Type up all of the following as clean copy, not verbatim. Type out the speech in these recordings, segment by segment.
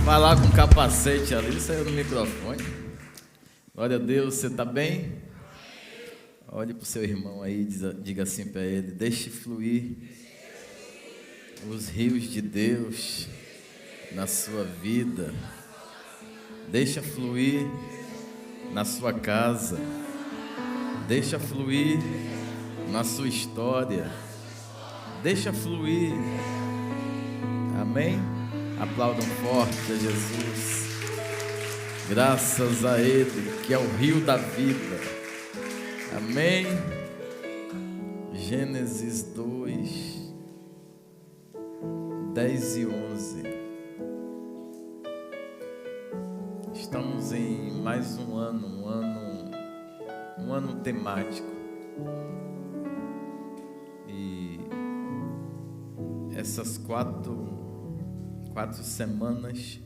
Falar com capacete ali, saiu no microfone. Glória a Deus, você está bem? Olhe para o seu irmão aí, diga assim para ele: deixe fluir os rios de Deus na sua vida. Deixa fluir na sua casa. Deixa fluir na sua história. Deixa fluir. Amém? Aplaudam forte a Jesus. Graças a Ele, que é o rio da vida. Amém? Gênesis 2, 10 e 11. Estamos em mais um ano temático. E essas quatro semanas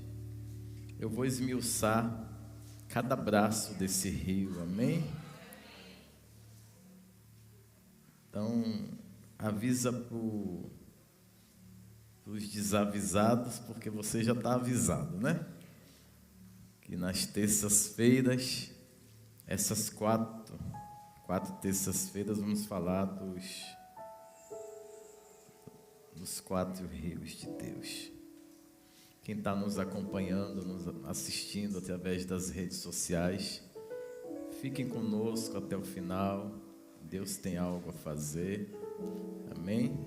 eu vou esmiuçar cada braço desse rio, amém? Então, avisa para os desavisados, porque você já está avisado, né? Que nas terças-feiras, essas quatro terças-feiras, vamos falar dos quatro rios de Deus. Quem está nos acompanhando, nos assistindo através das redes sociais, fiquem conosco até o final. Deus tem algo a fazer. Amém?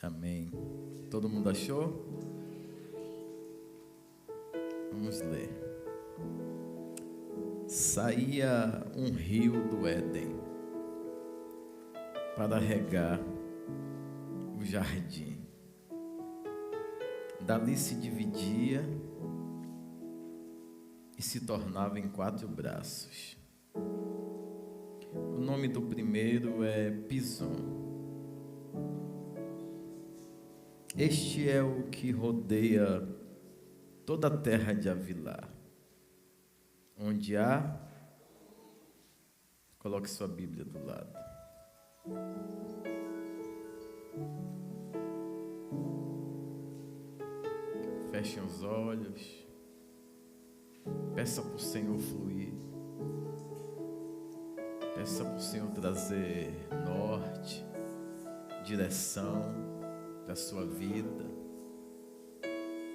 Amém. Todo mundo achou? Vamos ler. Saía um rio do Éden para regar o jardim. Dali se dividia e se tornava em 4 braços. O nome do primeiro é Pison. Este é o que rodeia toda a terra de Havilá, onde há... Coloque sua Bíblia do lado. Fechem os olhos. Peça para o Senhor fluir. Peça para o Senhor trazer norte, direção para a sua vida.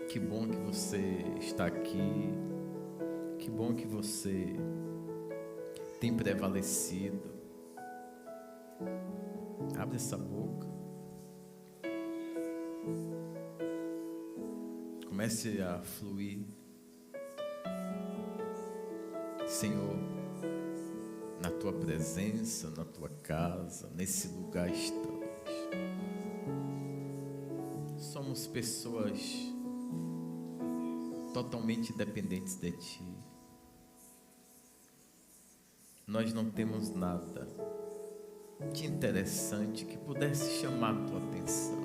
Que bom que você está aqui. Que bom que você tem prevalecido. Abre essa boca. Comece a fluir. Senhor, na tua presença, na tua casa, nesse lugar estamos. Somos pessoas totalmente dependentes de ti. Nós não temos nada de interessante que pudesse chamar a tua atenção.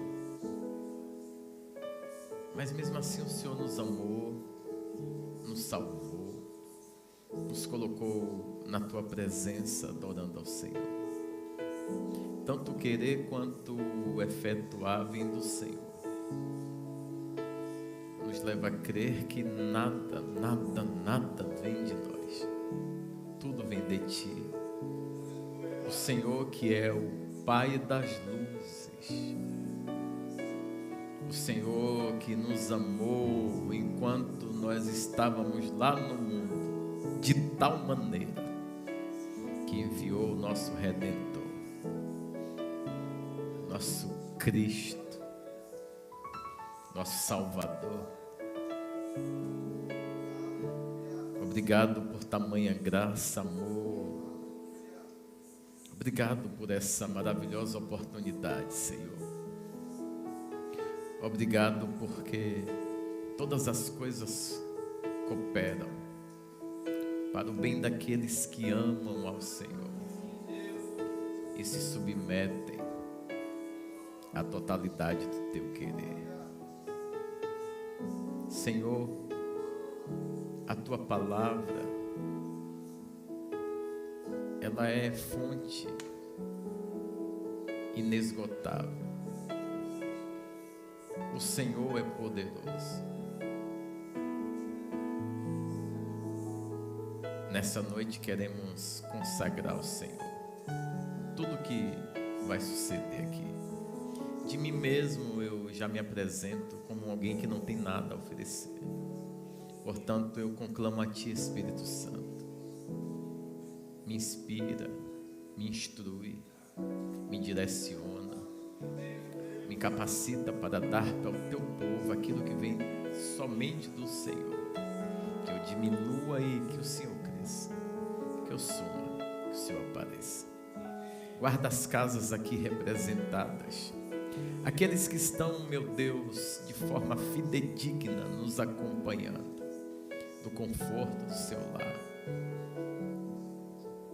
Mas mesmo assim o Senhor nos amou, nos salvou, nos colocou na tua presença adorando ao Senhor. Tanto querer quanto efetuar vem do Senhor. Nos leva a crer que nada vem de nós. Tudo vem de ti. O Senhor que é o Pai das luzes. O Senhor que nos amou enquanto nós estávamos lá no mundo, de tal maneira que enviou o nosso Redentor, nosso Cristo, nosso Salvador. Obrigado por tamanha graça, amor. Obrigado por essa maravilhosa oportunidade, Senhor. Obrigado porque todas as coisas cooperam para o bem daqueles que amam ao Senhor e se submetem à totalidade do teu querer. Senhor, a tua palavra, ela é fonte inesgotável. O Senhor é poderoso. Nessa noite queremos consagrar ao Senhor tudo que vai suceder aqui. De mim mesmo eu já me apresento como alguém que não tem nada a oferecer. Portanto, eu conclamo a Ti, Espírito Santo. Me inspira, me instrui, me direciona, me capacita para dar para o Teu povo aquilo que vem somente do Senhor. Que eu diminua e que o Senhor cresça, que eu suma, que o Senhor apareça. Guarda as casas aqui representadas, aqueles que estão, meu Deus, de forma fidedigna nos acompanhando, do conforto do seu lar.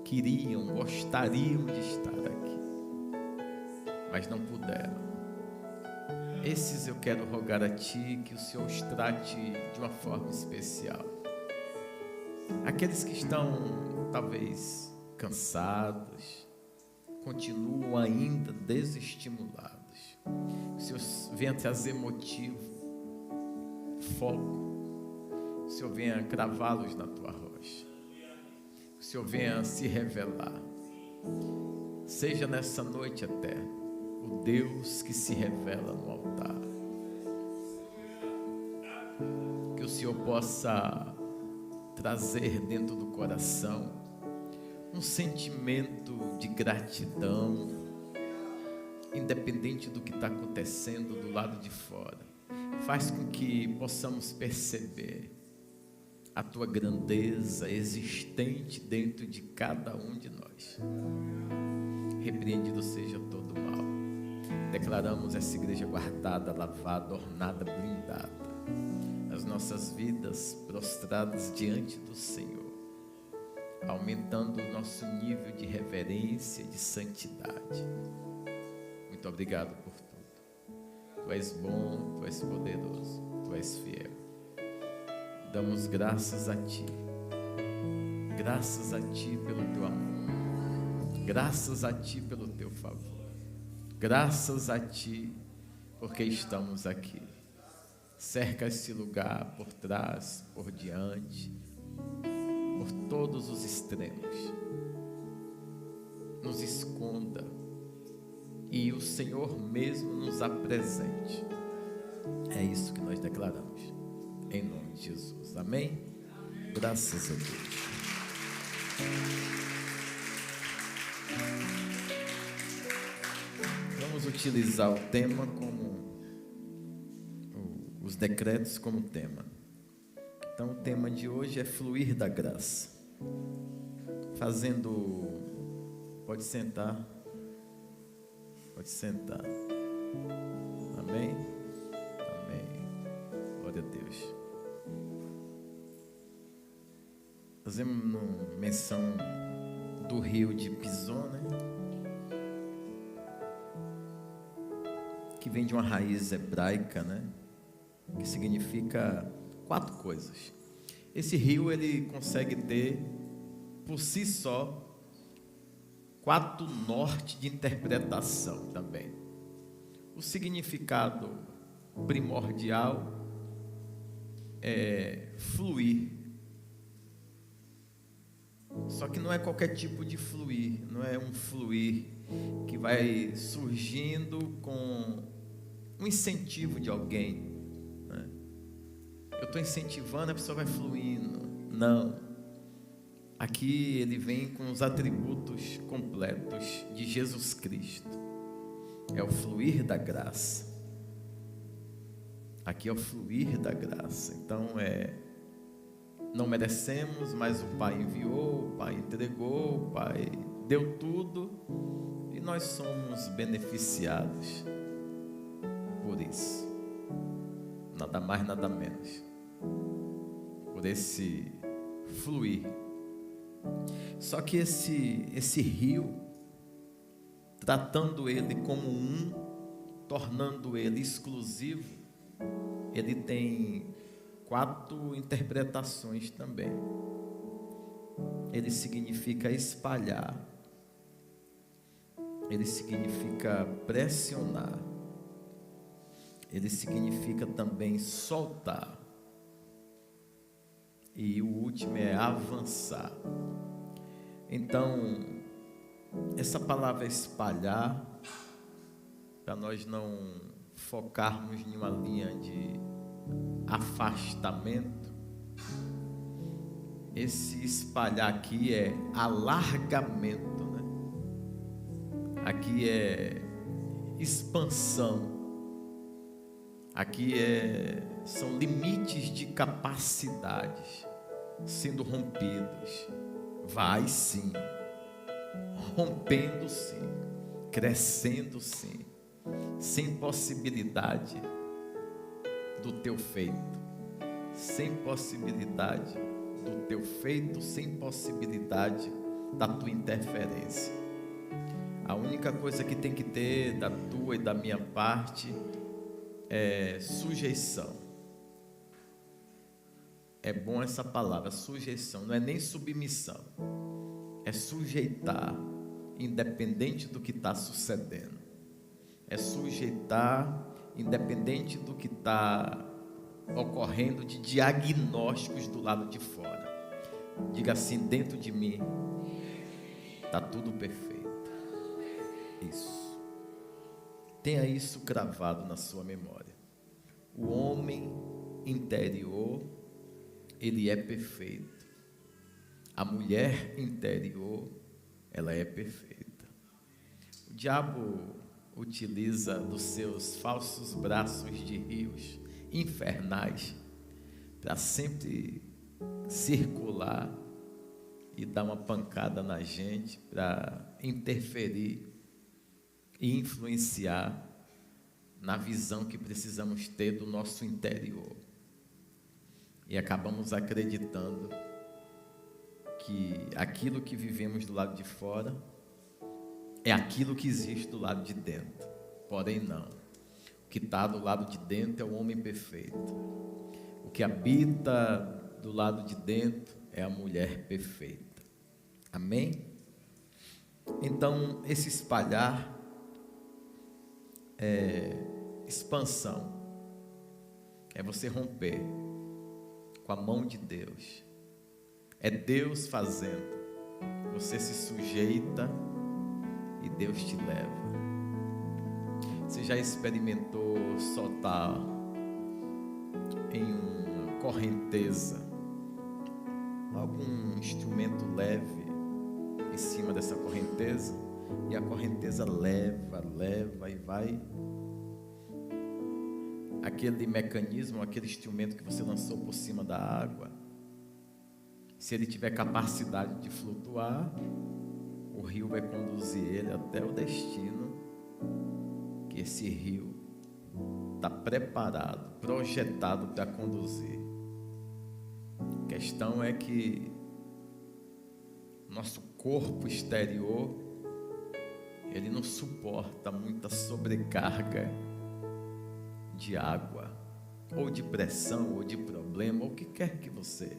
Queriam, gostariam de estar aqui, mas não puderam. Esses eu quero rogar a Ti que o Senhor os trate de uma forma especial. Aqueles que estão talvez cansados, continuam ainda desestimulados, que o Senhor venha trazer motivo, foco, que o Senhor venha cravá-los na Tua rocha, que o Senhor venha se revelar. Seja nessa noite até o Deus que se revela no altar. Que o Senhor possa trazer dentro do coração um sentimento de gratidão, independente do que está acontecendo do lado de fora. Faz com que possamos perceber a Tua grandeza existente dentro de cada um de nós. Repreendido seja todo mal. Declaramos essa igreja guardada, lavada, ornada, blindada. As nossas vidas prostradas diante do Senhor, aumentando o nosso nível de reverência, de santidade. Muito obrigado por tudo. Tu és bom, Tu és poderoso, Tu és fiel. Damos graças a Ti. Graças a Ti pelo Teu amor. Graças a Ti pelo Teu favor. Graças a Ti porque estamos aqui. Cerca esse lugar por trás, por diante, por todos os extremos. Nos esconda e o Senhor mesmo nos apresente. É isso que nós declaramos, em nome de Jesus. Amém? Graças a Deus. Vamos utilizar o tema como os decretos como tema. Então o tema de hoje é fluir da graça. Pode sentar. Pode sentar. Amém? Amém. Glória a Deus. Fazemos menção do rio de Pison, né? Que vem de uma raiz hebraica, né? Que significa 4 coisas. Esse rio, ele consegue ter, por si só, 4 norte de interpretação também. O significado primordial é fluir. Só que não é qualquer tipo de fluir, não é um fluir que vai surgindo com um incentivo de alguém. Eu estou incentivando, a pessoa vai fluindo. Não. Aqui ele vem com os atributos completos de Jesus Cristo. É o fluir da graça. Aqui é o fluir da graça. Então não merecemos, mas o Pai enviou, o Pai entregou, o Pai deu tudo e nós somos beneficiados por isso. Nada mais, nada menos. Por esse fluir. Só que esse rio, tratando ele como tornando ele exclusivo, ele tem 4 interpretações também. Ele significa espalhar. ele significa pressionar, ele significa também soltar, e o último é avançar. Então, essa palavra espalhar, para nós não focarmos em uma linha de afastamento, esse espalhar aqui é alargamento, né? Aqui é expansão, aqui são limites de capacidades sendo rompidos. Vai sim, rompendo sim, crescendo sim, sem possibilidade do teu feito, sem possibilidade do teu feito, sem possibilidade da tua interferência. A única coisa que tem que ter da tua e da minha parte é sujeição. É bom essa palavra, sujeição, não é nem submissão, é sujeitar, independente do que está sucedendo, é sujeitar, independente do que está ocorrendo de diagnósticos do lado de fora. Diga assim: dentro de mim está tudo perfeito. Isso, tenha isso gravado na sua memória. O homem interior, ele é perfeito. A mulher interior, ela é perfeita. O diabo utiliza dos seus falsos braços de rios infernais para sempre circular e dar uma pancada na gente, para interferir e influenciar na visão que precisamos ter do nosso interior. E acabamos acreditando que aquilo que vivemos do lado de fora é aquilo que existe do lado de dentro. Porém não. O que está do lado de dentro é o homem perfeito. O que habita do lado de dentro é a mulher perfeita. Amém? Então, esse espalhar é expansão. É você romper com a mão de Deus. É Deus fazendo. Você se sujeita e Deus te leva. Você já experimentou soltar em uma correnteza algum instrumento leve em cima dessa correnteza, e a correnteza leva e vai? Aquele mecanismo, aquele instrumento que você lançou por cima da água, se ele tiver capacidade de flutuar, o rio vai conduzir ele até o destino que esse rio está preparado, projetado para conduzir. A questão é que nosso corpo exterior, ele não suporta muita sobrecarga de água, ou de pressão, ou de problema, ou o que quer que você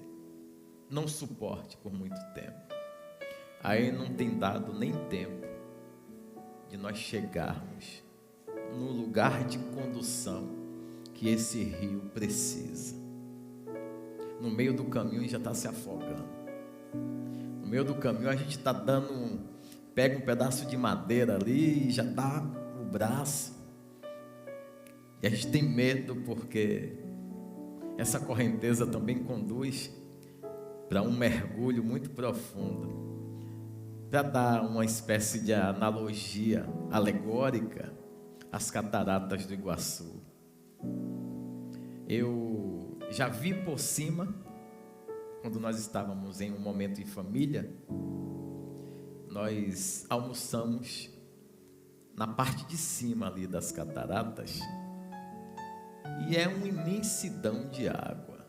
não suporte por muito tempo. Aí não tem dado nem tempo de nós chegarmos no lugar de condução que esse rio precisa. No meio do caminho já está se afogando. No meio do caminho a gente está pega um pedaço de madeira ali e já dá o braço. E a gente tem medo porque essa correnteza também conduz para um mergulho muito profundo. Para dar uma espécie de analogia alegórica, as cataratas do Iguaçu. Eu já vi por cima, quando nós estávamos em um momento em família, nós almoçamos na parte de cima ali das cataratas, e é uma imensidão de água,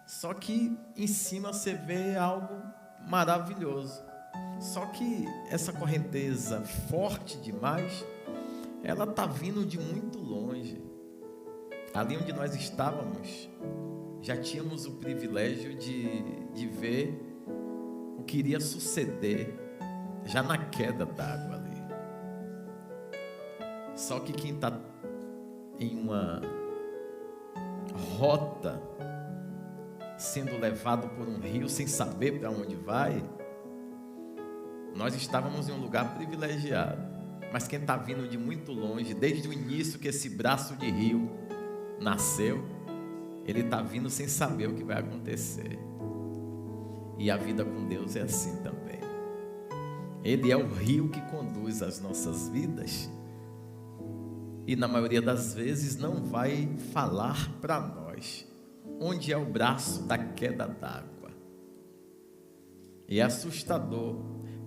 Só que em cima você vê algo maravilhoso. Só que essa correnteza forte demais, ela está vindo de muito longe. Ali onde nós estávamos, já tínhamos o privilégio de ver o que iria suceder já na queda d'água ali. Só que quem está em uma rota, sendo levado por um rio sem saber para onde vai, nós estávamos em um lugar privilegiado. Mas quem está vindo de muito longe, desde o início que esse braço de rio nasceu, ele está vindo sem saber o que vai acontecer. E a vida com Deus é assim também. Ele é o rio que conduz as nossas vidas. E na maioria das vezes não vai falar para nós onde é o braço da queda d'água. E é assustador,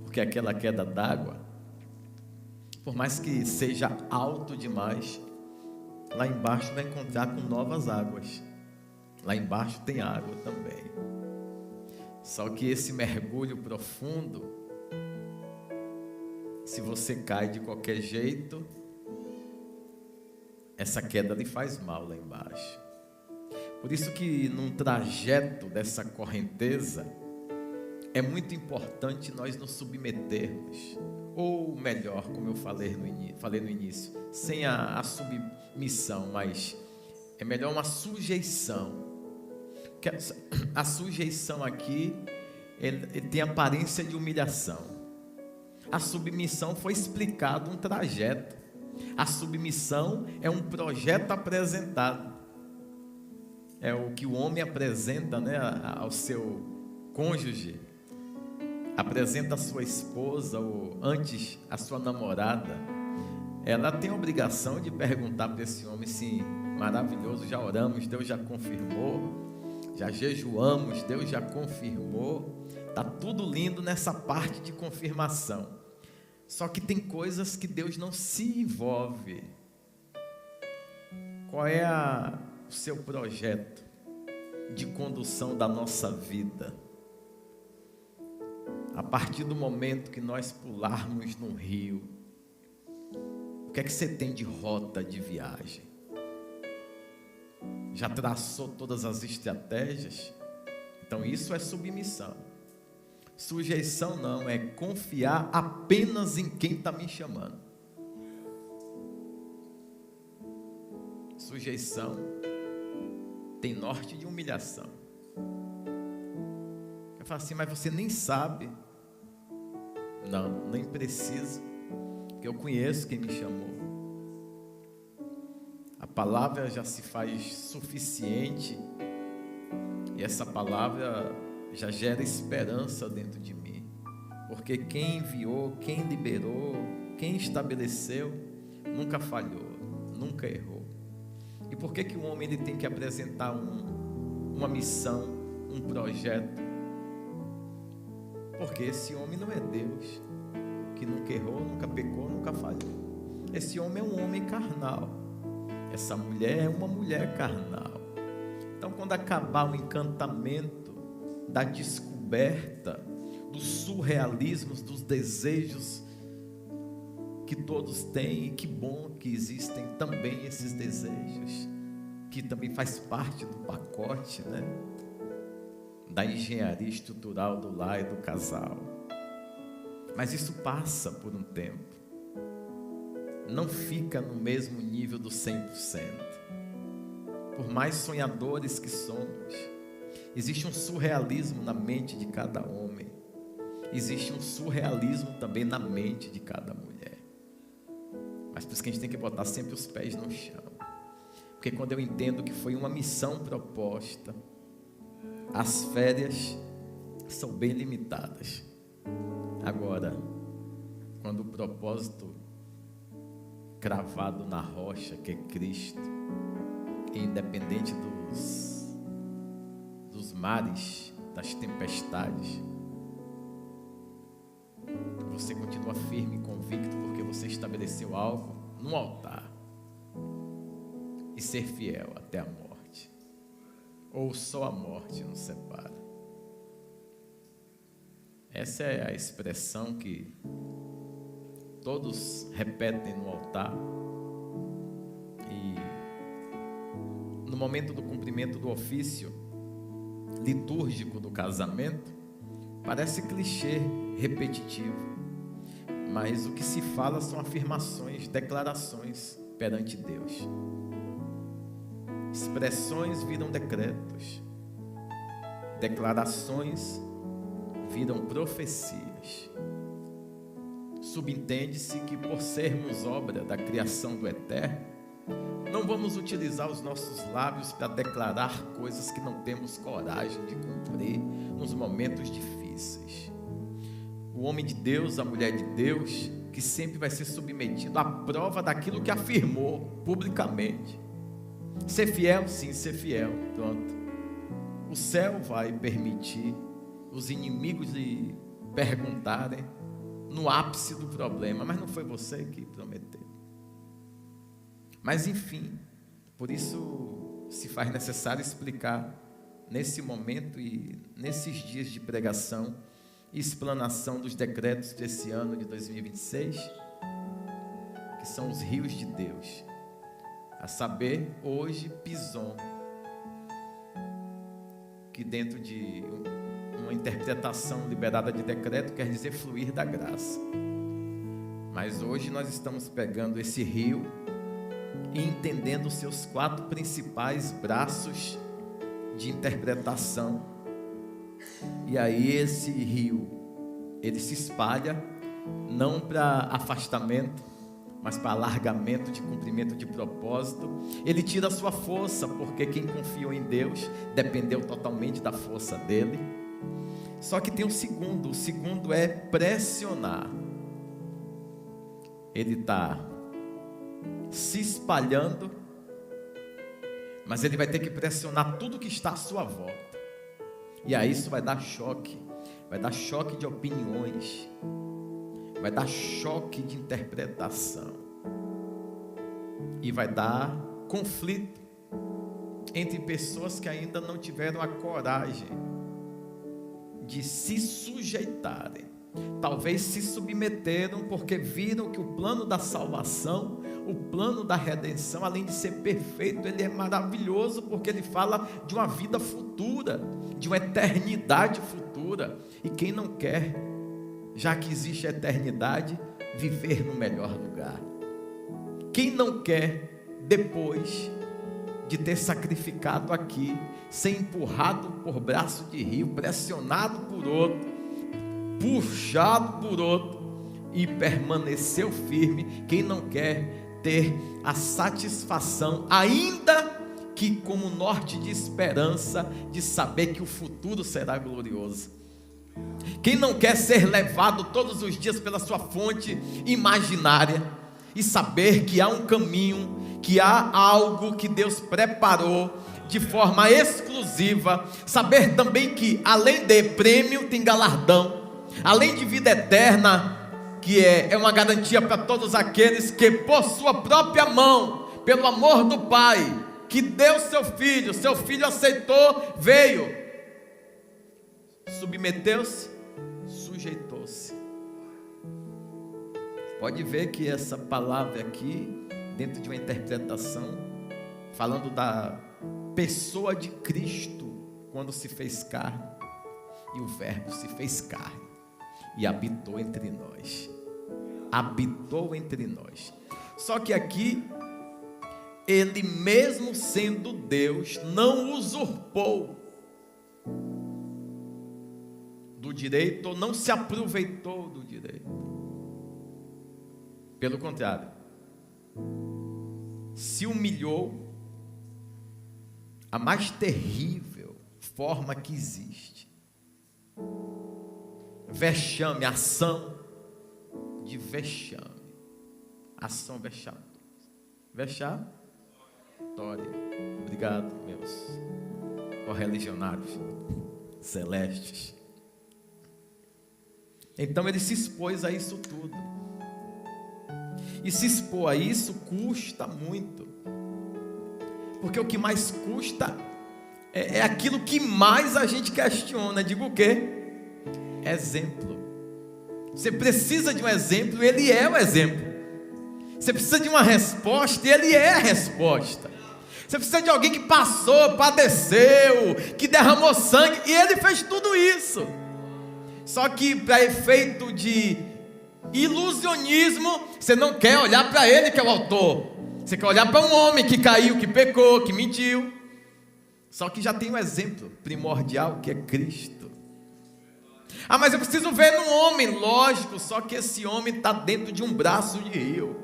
porque aquela queda d'água, por mais que seja alto demais, lá embaixo vai encontrar com novas águas. Lá embaixo tem água também. Só que esse mergulho profundo, se você cai de qualquer jeito, essa queda lhe faz mal lá embaixo. Por isso que num trajeto dessa correnteza, é muito importante nós nos submetermos. Ou melhor, como eu falei no início, sem a submissão, mas é melhor uma sujeição. Porque a sujeição aqui, ele tem aparência de humilhação. A submissão foi explicado um trajeto. A submissão é um projeto apresentado. É o que o homem apresenta, né, ao seu cônjuge. Apresenta a sua esposa ou antes a sua namorada. Ela tem a obrigação de perguntar para esse homem se maravilhoso, já oramos, Deus já confirmou. Já jejuamos, Deus já confirmou. Está tudo lindo nessa parte de confirmação. Só que tem coisas que Deus não se envolve. Qual é o seu projeto de condução da nossa vida? A partir do momento que nós pularmos no rio, o que é que você tem de rota de viagem? Já traçou todas as estratégias? Então isso é submissão. Sujeição não, é confiar apenas em quem está me chamando. Sujeição tem norte de humilhação. Eu falo assim, mas você nem sabe. Não, nem preciso, porque eu conheço quem me chamou. A palavra já se faz suficiente, e essa palavra já gera esperança dentro de mim, porque quem enviou, quem liberou, quem estabeleceu, nunca falhou, nunca errou. E por que o homem ele tem que apresentar uma missão, um projeto? Porque esse homem não é Deus, que nunca errou, nunca pecou, nunca falhou. Esse homem é um homem carnal, essa mulher é uma mulher carnal. Então quando acabar o encantamento da descoberta dos surrealismos, dos desejos que todos têm, e que bom que existem também esses desejos, que também faz parte do pacote, né, da engenharia estrutural do lar e do casal. Mas isso passa por um tempo, não fica no mesmo nível do 100%. Por mais sonhadores que somos, existe um surrealismo na mente de cada homem, existe um surrealismo também na mente de cada mulher. Mas por isso que a gente tem que botar sempre os pés no chão, porque quando eu entendo que foi uma missão proposta, as férias são bem limitadas. Agora, quando o propósito cravado na rocha, que é Cristo, independente dos mares, das tempestades, você continua firme e convicto, porque você estabeleceu algo no altar, e ser fiel até a morte, ou só a morte nos separa. Essa é a expressão que todos repetem no altar, e no momento do cumprimento do ofício litúrgico do casamento, parece clichê repetitivo, mas o que se fala são afirmações, declarações perante Deus. Expressões viram decretos, declarações viram profecias. Subentende-se que, por sermos obra da criação do Eterno, não vamos utilizar os nossos lábios para declarar coisas que não temos coragem de cumprir nos momentos difíceis. O homem de Deus, a mulher de Deus, que sempre vai ser submetido à prova daquilo que afirmou publicamente. Ser fiel, sim, ser fiel, pronto. O céu vai permitir os inimigos lhe perguntarem no ápice do problema, mas não foi você que prometeu. Mas enfim, por isso se faz necessário explicar nesse momento e nesses dias de pregação e explanação dos decretos desse ano de 2026, que são os rios de Deus, a saber, hoje, Pison, que dentro de uma interpretação liberada de decreto quer dizer fluir da graça. Mas hoje nós estamos pegando esse rio e entendendo os seus 4 principais braços de interpretação. E aí esse rio, ele se espalha não para afastamento, mas para alargamento de cumprimento de propósito. Ele tira a sua força, porque quem confiou em Deus dependeu totalmente da força dele. Só que tem o segundo é pressionar. Ele está se espalhando, mas ele vai ter que pressionar tudo que está à sua volta. E aí isso vai dar choque de opiniões, vai dar choque de interpretação, e vai dar conflito entre pessoas que ainda não tiveram a coragem de se sujeitarem. Talvez se submeteram porque viram que o plano da salvação, o plano da redenção, além de ser perfeito, ele é maravilhoso, porque ele fala de uma vida futura, de uma eternidade futura. E quem não quer, já que existe a eternidade, viver no melhor lugar? Quem não quer, depois de ter sacrificado aqui, ser empurrado por braço de rio, pressionado por outro, puxado por outro, e permaneceu firme? Quem não quer ter a satisfação, ainda que como norte de esperança, de saber que o futuro será glorioso? Quem não quer ser levado todos os dias pela sua fonte imaginária e saber que há um caminho, que há algo que Deus preparou de forma exclusiva? Saber também que além de prêmio tem galardão, além de vida eterna, que é uma garantia para todos aqueles que por sua própria mão, pelo amor do Pai, que deu seu filho aceitou, veio, submeteu-se, sujeitou-se. Pode ver que essa palavra aqui, dentro de uma interpretação, falando da pessoa de Cristo, quando se fez carne, e o verbo se fez carne e habitou entre nós. Habitou entre nós. Só que aqui, ele mesmo sendo Deus, não usurpou do direito, ou não se aproveitou do direito. Pelo contrário, se humilhou a mais terrível forma que existe. Vexame, ação de vexame, ação vexatória. Vexatória. Obrigado, meus correligionários celestes. Então ele se expôs a isso tudo. E se expor a isso custa muito, porque o que mais custa é aquilo que mais a gente questiona. Digo o quê? Exemplo. Você precisa de um exemplo, ele é o exemplo. Você precisa de uma resposta, e ele é a resposta. Você precisa de alguém que passou, padeceu, que derramou sangue, e ele fez tudo isso. Só que para efeito de Ilusionismo, você não quer olhar para ele que é o autor. Você quer olhar para um homem que caiu, que pecou, que mentiu. Só que já tem um exemplo primordial que é Cristo. Ah, mas eu preciso ver num homem. Lógico, só que esse homem está dentro de um braço de rio.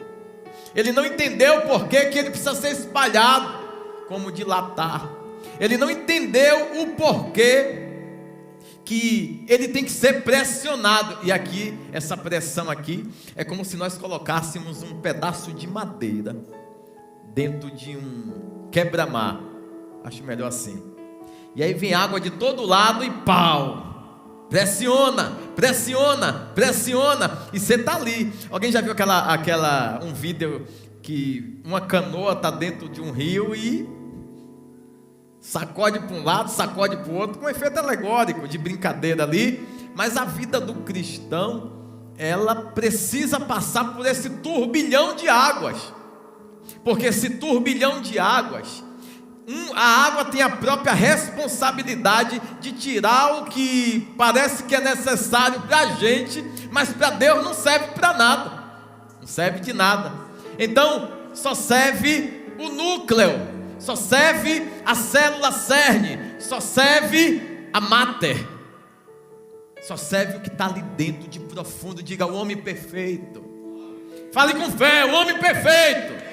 Ele não entendeu por que ele precisa ser espalhado como dilatar. Ele não entendeu o porquê que ele tem que ser pressionado. E aqui, essa pressão aqui é como se nós colocássemos um pedaço de madeira dentro de um quebra-mar. Acho melhor assim. E aí vem água de todo lado e pau! Pressiona, pressiona, pressiona, e você está ali. Alguém já viu um vídeo que uma canoa está dentro de um rio e sacode para um lado, sacode para o outro, com um efeito alegórico, de brincadeira ali. Mas a vida do cristão, ela precisa passar por esse turbilhão de águas, porque esse turbilhão de águas, a água tem a própria responsabilidade de tirar o que parece que é necessário para a gente, mas para Deus não serve para nada, não serve de nada. Então só serve o núcleo, só serve a célula cerne, só serve a máter, só serve o que está ali dentro de profundo. Diga: o homem perfeito. Fale com fé: o homem perfeito.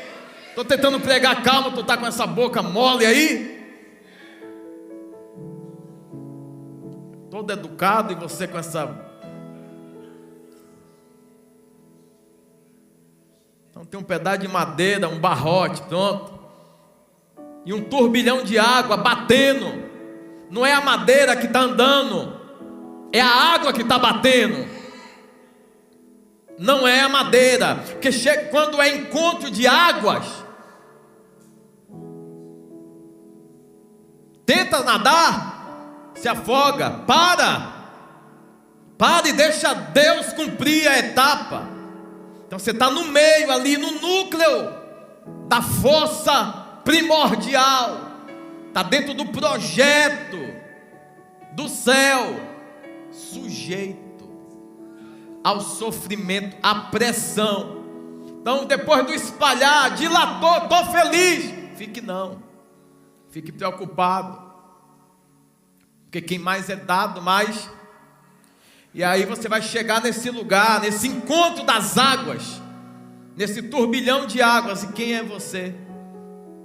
Estou tentando pregar calma, tu está com essa boca mole aí, todo educado, e você com essa. Então tem um pedaço de madeira, um barrote, pronto, e um turbilhão de água batendo. Não é a madeira que está andando, é a água que está batendo. Não é a madeira, porque quando é encontro de águas, tenta nadar, se afoga, para e deixa Deus cumprir a etapa. Então você está no meio ali, no núcleo da força primordial, está dentro do projeto do céu, sujeito ao sofrimento, à pressão. Então depois do espalhar, dilatou, estou feliz, fique preocupado, porque quem mais é dado, mais. E aí você vai chegar nesse lugar, nesse encontro das águas, nesse turbilhão de águas. E quem é você?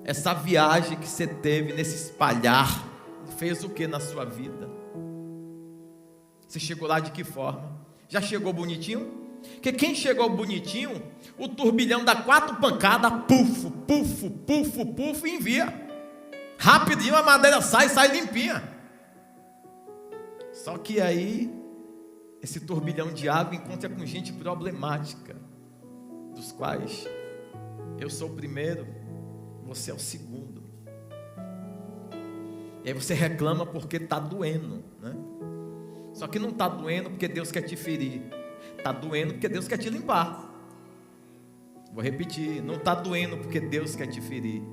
Essa viagem que você teve nesse espalhar fez o que na sua vida? Você chegou lá de que forma? Já chegou bonitinho? Porque quem chegou bonitinho, o turbilhão dá 4 pancadas, pufo, pufo, pufo, pufo, e envia. Rapidinho a madeira sai limpinha. Só que aí, esse turbilhão de água encontra com gente problemática, dos quais eu sou o primeiro, você é o segundo. E aí você reclama porque está doendo, né? Só que não está doendo porque Deus quer te ferir, está doendo porque Deus quer te limpar. Vou repetir: não está doendo porque Deus quer te ferir,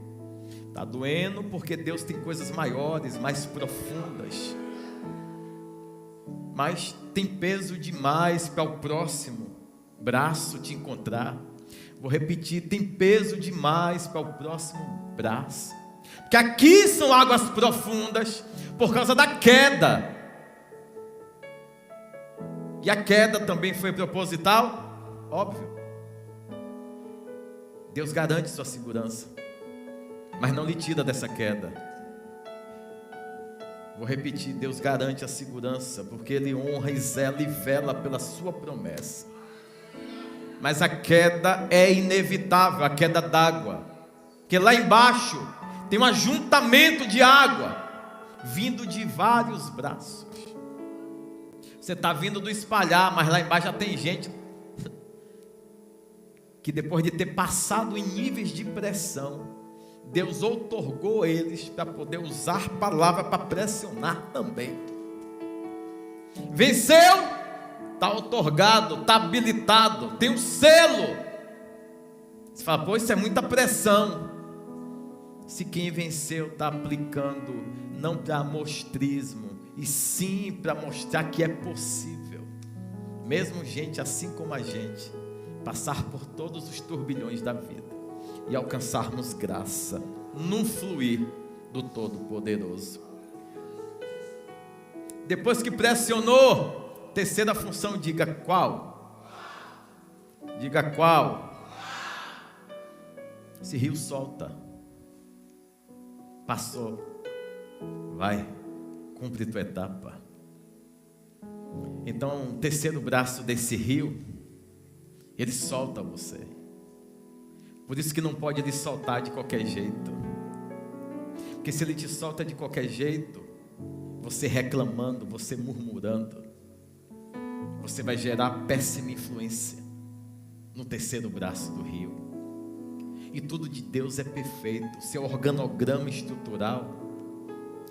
está doendo porque Deus tem coisas maiores, mais profundas, mas tem peso demais para o próximo braço te encontrar. Vou repetir: tem peso demais para o próximo braço, porque aqui são águas profundas por causa da queda. E a queda também foi proposital? Óbvio. Deus garante sua segurança, mas não lhe tira dessa queda. Vou repetir: Deus garante a segurança, porque Ele honra e zela e vela pela sua promessa. Mas a queda é inevitável, a queda d'água, porque lá embaixo tem um ajuntamento de água, vindo de vários braços. Você está vindo do espalhar, mas lá embaixo já tem gente que depois de ter passado em níveis de pressão, Deus outorgou eles para poder usar a palavra para pressionar também. Venceu, está outorgado, está habilitado, tem um selo. Você fala: pô, isso é muita pressão. Se quem venceu está aplicando não para amostrismo, e sim para mostrar que é possível. mesmo gente assim como a gente, passar por todos os turbilhões da vida e alcançarmos graça num fluir do Todo-Poderoso. Depois que pressionou, terceira função, diga qual? Diga qual? Esse rio solta. Passou. Vai, cumpre tua etapa. Então, o terceiro braço desse rio, ele solta você. Por isso que não pode ele soltar de qualquer jeito. Porque se ele te solta de qualquer jeito, você reclamando, você murmurando, você vai gerar péssima influência no terceiro braço do rio. E tudo de Deus é perfeito. O seu organograma estrutural,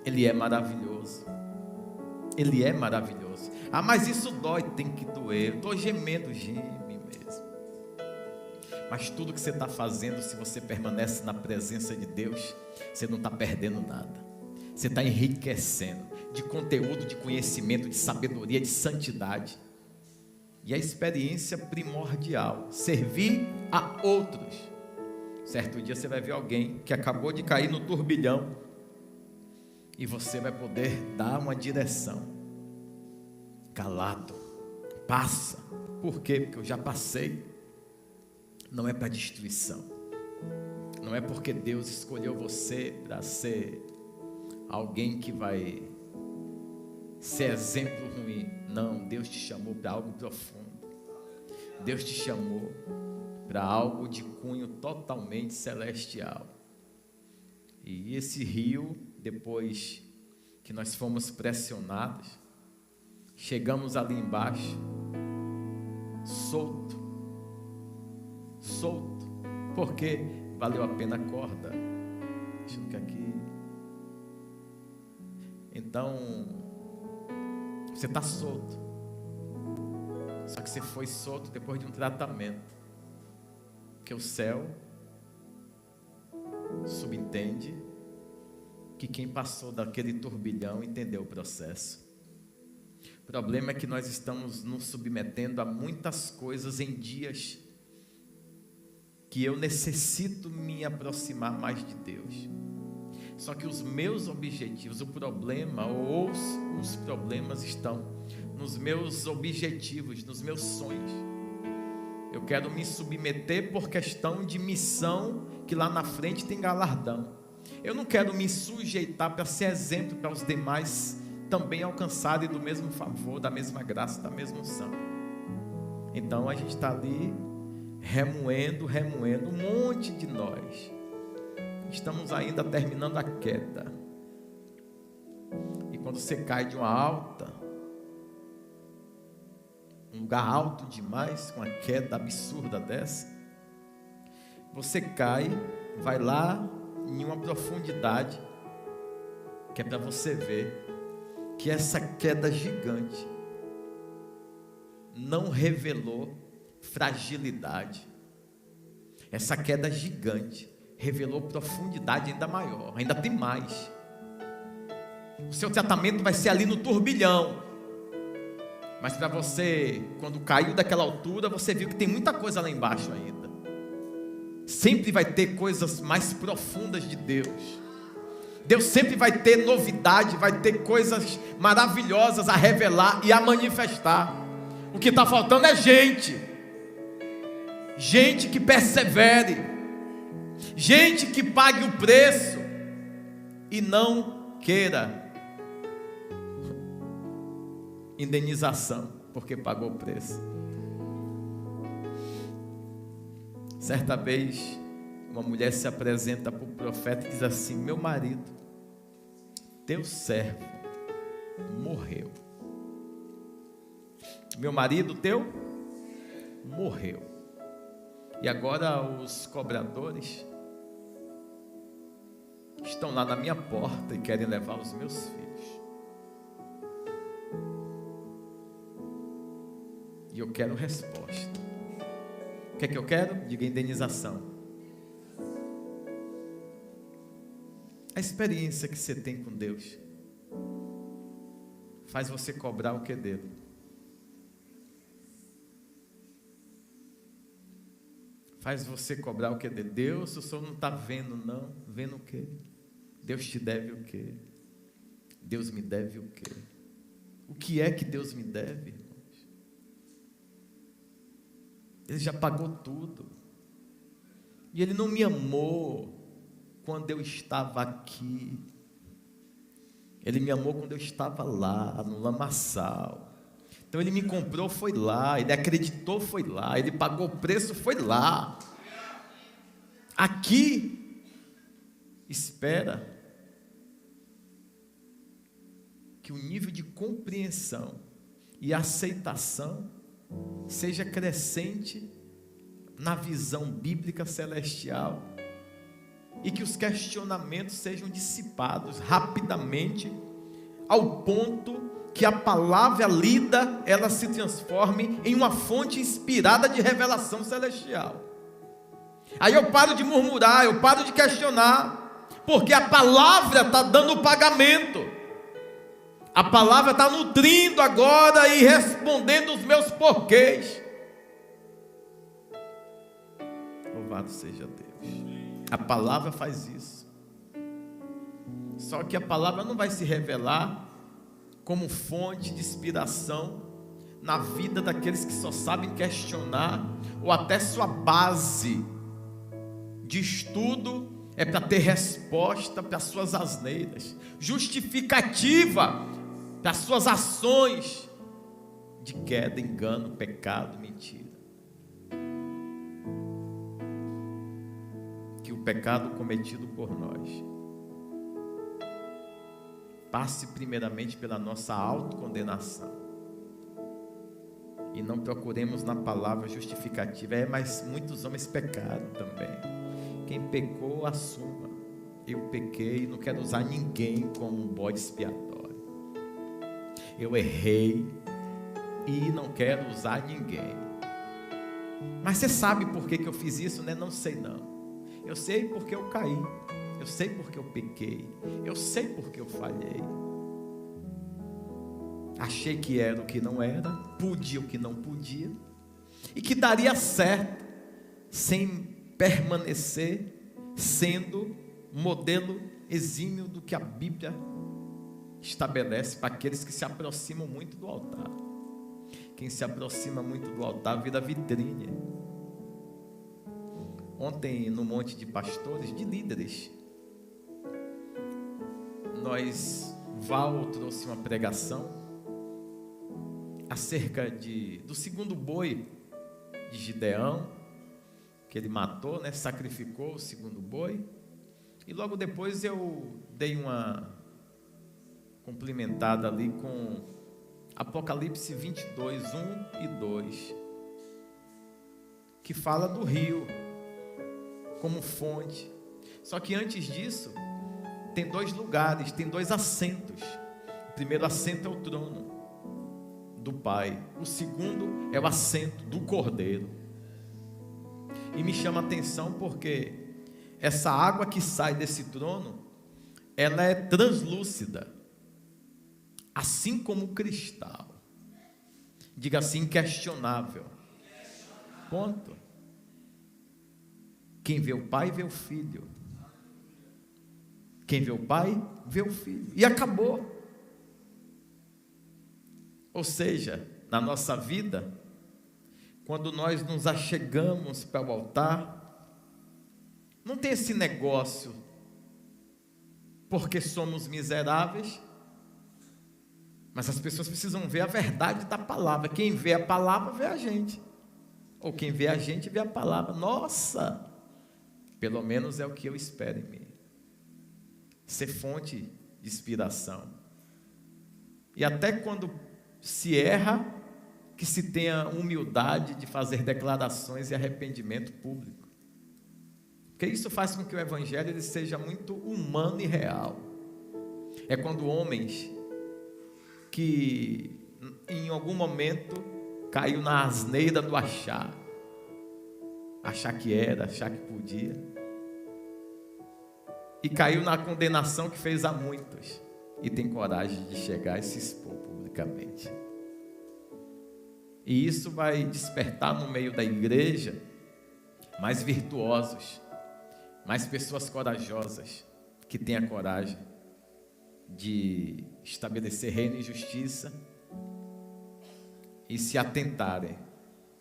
ele é maravilhoso. Ele é maravilhoso. Ah, mas isso dói, tem que doer. Eu estou gemendo, geme mesmo. Mas tudo que você está fazendo, se você permanece na presença de Deus, você não está perdendo nada. Você está enriquecendo de conteúdo, de conhecimento, de sabedoria, de santidade. E a experiência primordial, servir a outros. Certo dia você vai ver alguém que acabou de cair no turbilhão e você vai poder dar uma direção. Calado, passa. Por quê? Porque eu já passei. Não é para destruição. Não é porque Deus escolheu você para ser alguém que vai ser exemplo ruim. Não, Deus te chamou para algo profundo. Deus te chamou para algo de cunho totalmente celestial. E esse rio, depois que nós fomos pressionados, chegamos ali embaixo, solto, porque valeu a pena a corda. Deixa eu ficar aqui. Então, você está solto, só que você foi solto depois de um tratamento. Porque o céu subentende que quem passou daquele turbilhão entendeu o processo. O problema é que nós estamos nos submetendo a muitas coisas em dias que eu necessito me aproximar mais de Deus. Só que os meus objetivos, o problema ou os problemas estão nos meus objetivos, nos meus sonhos. Eu quero me submeter por questão de missão, que lá na frente tem galardão. Eu não quero me sujeitar para ser exemplo para os demais também alcançarem do mesmo favor, da mesma graça, da mesma unção. Então a gente está ali remoendo, um monte de nós. Estamos ainda terminando a queda. E quando você cai de um lugar alto demais, com uma queda absurda dessa, você cai, vai lá em uma profundidade, que é para você ver que essa queda gigante não revelou fragilidade. Essa queda gigante revelou profundidade ainda maior, ainda tem mais. O seu tratamento vai ser ali no turbilhão. Mas para você, quando caiu daquela altura, você viu que tem muita coisa lá embaixo ainda. Sempre vai ter coisas mais profundas de Deus. Deus sempre vai ter novidade, vai ter coisas maravilhosas a revelar e a manifestar. O que está faltando é gente que persevere, gente que pague o preço e não queira indenização, porque pagou o preço. Certa vez, uma mulher se apresenta para o profeta e diz assim: meu marido, teu servo, morreu. Meu marido teu morreu. E agora os cobradores estão lá na minha porta e querem levar os meus filhos. E eu quero resposta. O que é que eu quero? Diga indenização. A experiência que você tem com Deus faz você cobrar o que dele? faz você cobrar o que de Deus. O senhor não está vendo, não. Vendo o quê? Deus te deve o quê? Deus me deve o quê? O que é que Deus me deve, irmãos? Ele já pagou tudo. E Ele não me amou quando eu estava aqui. Ele me amou quando eu estava lá, no lamaçal. Então Ele me comprou, foi lá. Ele acreditou, foi lá. Ele pagou o preço, foi lá. Aqui, espera que o nível de compreensão e aceitação seja crescente na visão bíblica celestial, e que os questionamentos sejam dissipados rapidamente, ao ponto que a palavra lida, ela se transforme em uma fonte inspirada de revelação celestial. Aí eu paro de murmurar, eu paro de questionar, porque a palavra está dando o pagamento, a palavra está nutrindo agora e respondendo os meus porquês. Louvado seja Deus. A palavra faz isso. Só que a palavra não vai se revelar como fonte de inspiração na vida daqueles que só sabem questionar, ou até sua base de estudo é para ter resposta para suas asneiras, justificativa para suas ações de queda, engano, pecado, mentira. Que o pecado cometido por nós passe primeiramente pela nossa autocondenação, e não procuremos na palavra justificativa. Mas muitos homens pecaram também. Quem pecou, assuma. Eu pequei, não quero usar ninguém como um bode expiatório. Eu errei e não quero usar ninguém. Mas você sabe por que eu fiz isso, né? Não sei não. Eu sei porque eu caí. Eu sei porque eu pequei. Eu sei porque eu falhei. Achei que era o que não era, podia o que não podia, e que daria certo sem permanecer sendo modelo exímio do que a Bíblia estabelece para aqueles que se aproximam muito do altar. Quem se aproxima muito do altar vira vitrine. Ontem, no monte de pastores, de líderes, Val trouxe uma pregação acerca do segundo boi de Gideão, que ele matou, né? Sacrificou o segundo boi. E logo depois eu dei uma complementada ali com Apocalipse 22, 1 e 2, que fala do rio como fonte. Só que antes disso, tem dois lugares, tem dois assentos. O primeiro assento é o trono do Pai, o segundo é o assento do Cordeiro. E me chama a atenção porque essa água que sai desse trono, ela é translúcida, assim como o cristal. Diga assim, inquestionável. Ponto. Quem vê o Pai, vê o Filho. Quem vê o Pai, vê o Filho. E acabou. Ou seja, na nossa vida, quando nós nos achegamos para o altar, não tem esse negócio, porque somos miseráveis, mas as pessoas precisam ver a verdade da palavra. Quem vê a palavra, vê a gente. Ou quem vê a gente, vê a palavra. Nossa, pelo menos é o que eu espero em mim. Ser fonte de inspiração. E até quando se erra, que se tenha humildade de fazer declarações e arrependimento público. Porque isso faz com que o evangelho ele seja muito humano e real. É quando homens que em algum momento caiu na asneira do achar que era, achar que podia, e caiu na condenação que fez a muitos, e tem coragem de chegar e se expor publicamente. E isso vai despertar no meio da igreja mais virtuosos, mais pessoas corajosas, que têm a coragem de estabelecer reino e justiça e se atentarem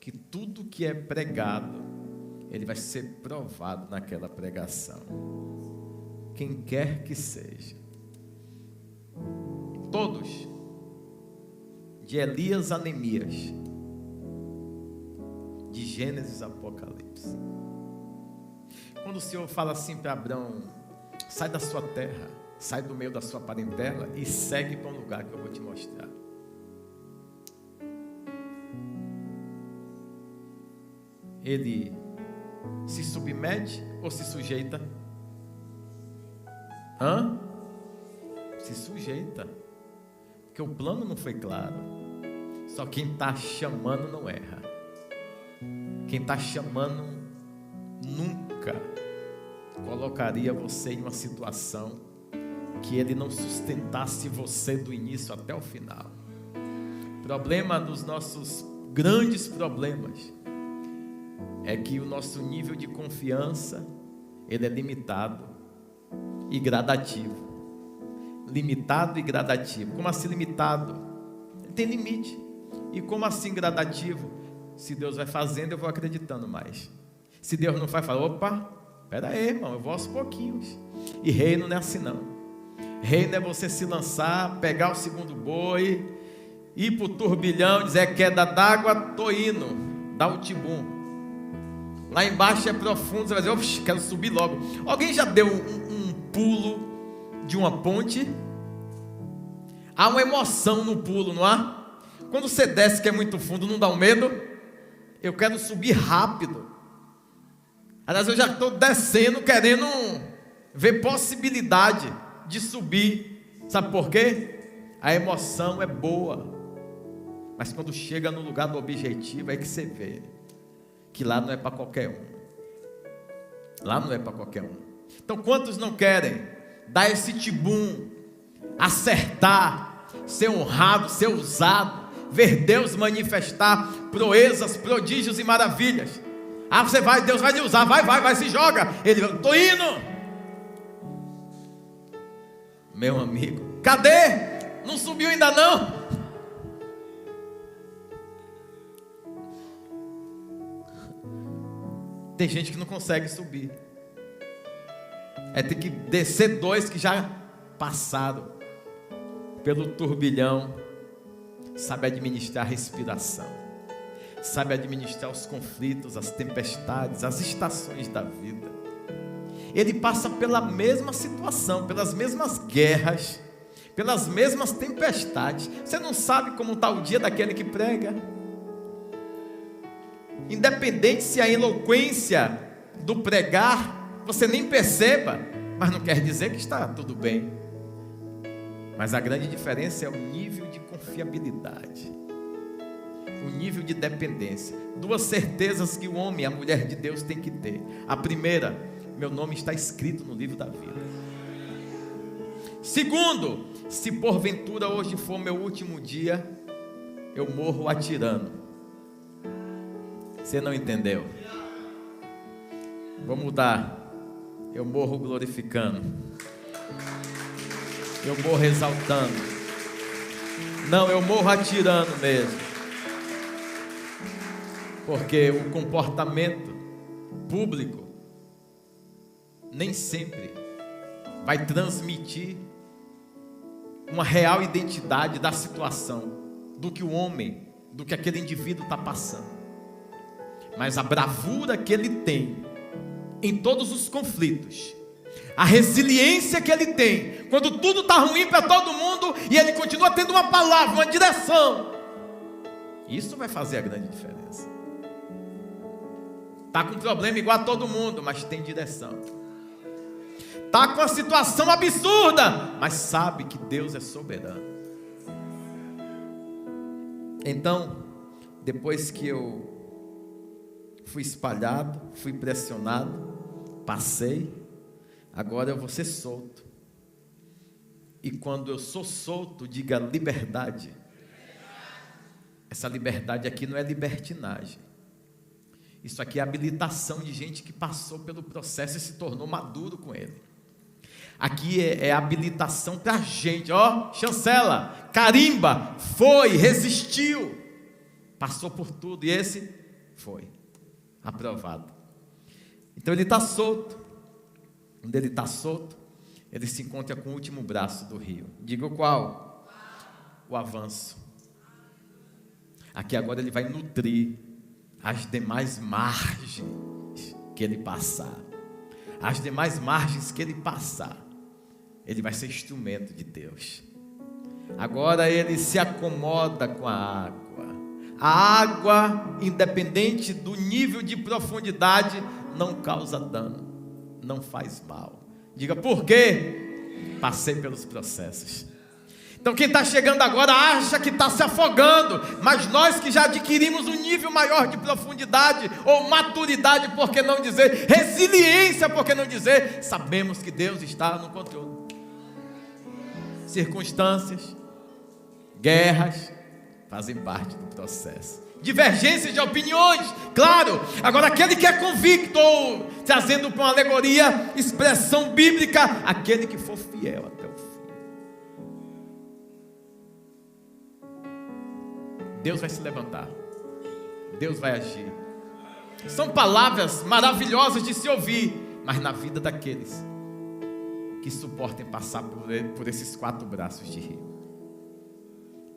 que tudo que é pregado, ele vai ser provado naquela pregação. Quem quer que seja. Todos, de Elias a Neemias, de Gênesis a Apocalipse. Quando o Senhor fala assim para Abraão: sai da sua terra, sai do meio da sua parentela e segue para um lugar que eu vou te mostrar. Ele se submete ou se sujeita? Se sujeita. Porque o plano não foi claro. Só quem está chamando não erra. Quem está chamando nunca colocaria você em uma situação que ele não sustentasse você do início até o final. Problema dos nossos grandes problemas é que o nosso nível de confiança, ele é limitado e gradativo. Limitado e gradativo. Como assim limitado? Ele tem limite. E como assim gradativo? Se Deus vai fazendo, eu vou acreditando mais. Se Deus não vai, fala: opa, espera aí, irmão, eu vou aos pouquinhos. E reino não é assim não. Reino é você se lançar, pegar o segundo boi, ir para o turbilhão, dizer: queda d'água, tô indo, dá um tibum. Lá embaixo é profundo, você vai dizer: quero subir logo. Alguém já deu um pulo de uma ponte? Há uma emoção no pulo, não há? Quando você desce que é muito fundo, não dá um medo? Eu quero subir rápido. Aliás, eu já estou descendo querendo ver possibilidade de subir. Sabe por quê? A emoção é boa, mas quando chega no lugar do objetivo é que você vê que lá não é para qualquer um. Lá não é para qualquer um. Então quantos não querem dar esse tibum, acertar, ser honrado, ser usado, ver Deus manifestar proezas, prodígios e maravilhas? Você vai, Deus vai lhe usar, vai, se joga. Ele: estou indo. Meu amigo, cadê? Não subiu ainda não? Tem gente que não consegue subir. Ter que descer dois que já passaram pelo turbilhão. Sabe administrar a respiração, sabe administrar os conflitos, as tempestades, as estações da vida. Ele passa pela mesma situação, pelas mesmas guerras, pelas mesmas tempestades. Você não sabe como está o dia daquele que prega. Independente se a eloquência do pregar você nem perceba, mas não quer dizer que está tudo bem. Mas a grande diferença é o nível de confiabilidade, o nível de dependência. Duas certezas que o homem e a mulher de Deus tem que ter. A primeira: meu nome está escrito no livro da vida. Segundo: se porventura hoje for meu último dia, eu morro atirando. Você não entendeu? Vou mudar. Eu morro glorificando. Eu morro exaltando. Não, eu morro atirando mesmo. Porque o comportamento público nem sempre vai transmitir uma real identidade da situação, do que o homem, do que aquele indivíduo está passando. Mas a bravura que ele tem em todos os conflitos, a resiliência que ele tem quando tudo está ruim para todo mundo e ele continua tendo uma palavra, uma direção, isso vai fazer a grande diferença. Está com problema igual a todo mundo, mas tem direção. Está com uma situação absurda, mas sabe que Deus é soberano. Então, depois que eu fui espalhado, fui pressionado, passei, agora eu vou ser solto. E quando eu sou solto, diga liberdade. Essa liberdade aqui não é libertinagem. Isso aqui é habilitação de gente que passou pelo processo e se tornou maduro com ele. Aqui é habilitação para gente, ó, chancela, carimba, foi, resistiu, passou por tudo, e esse foi aprovado. Então ele está solto. Quando ele está solto, ele se encontra com o último braço do rio. Diga o qual? O avanço. Aqui agora ele vai nutrir as demais margens que ele passar. As demais margens que ele passar, ele vai ser instrumento de Deus. Agora ele se acomoda com a água. A água, independente do nível de profundidade, não causa dano, não faz mal. Diga, por quê? Passei pelos processos. Então quem está chegando agora acha que está se afogando, mas nós que já adquirimos um nível maior de profundidade, ou maturidade, por que não dizer, resiliência, por que não dizer, sabemos que Deus está no controle. Circunstâncias, guerras, fazem parte do processo. Divergências de opiniões, claro. Agora aquele que é convicto, ou trazendo para uma alegoria, expressão bíblica, aquele que for fiel até o fim. Deus vai se levantar, Deus vai agir. São palavras maravilhosas de se ouvir, mas na vida daqueles que suportem passar por esses 4 braços de rio.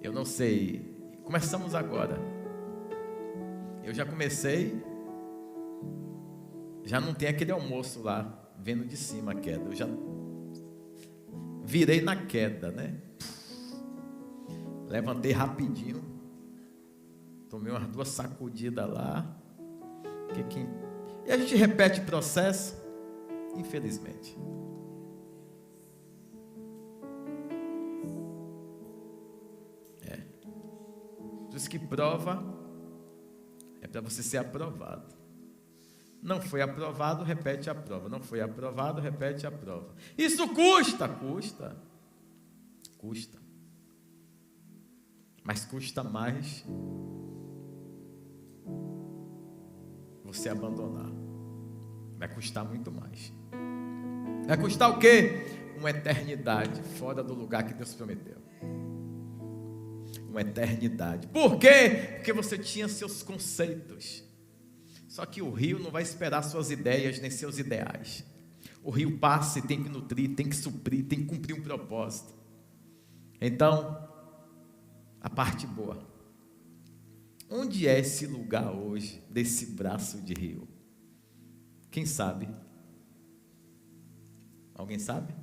Eu não sei, começamos agora. Eu já comecei, já não tem aquele almoço lá, vendo de cima a queda. Eu já virei na queda, né? Levantei rapidinho, tomei umas 2 sacudidas lá. E a gente repete o processo, infelizmente. Diz que prova é para você ser aprovado. Não foi aprovado, repete a prova. Não foi aprovado, repete a prova. Isso custa. Mas custa mais você abandonar. Vai custar muito mais. Vai custar o quê? Uma eternidade fora do lugar que Deus prometeu. Uma eternidade. Por quê? Porque você tinha seus conceitos. Só que o rio não vai esperar suas ideias nem seus ideais. O rio passa e tem que nutrir, tem que suprir, tem que cumprir um propósito. Então, a parte boa. Onde é esse lugar hoje, desse braço de rio? Quem sabe? Alguém sabe?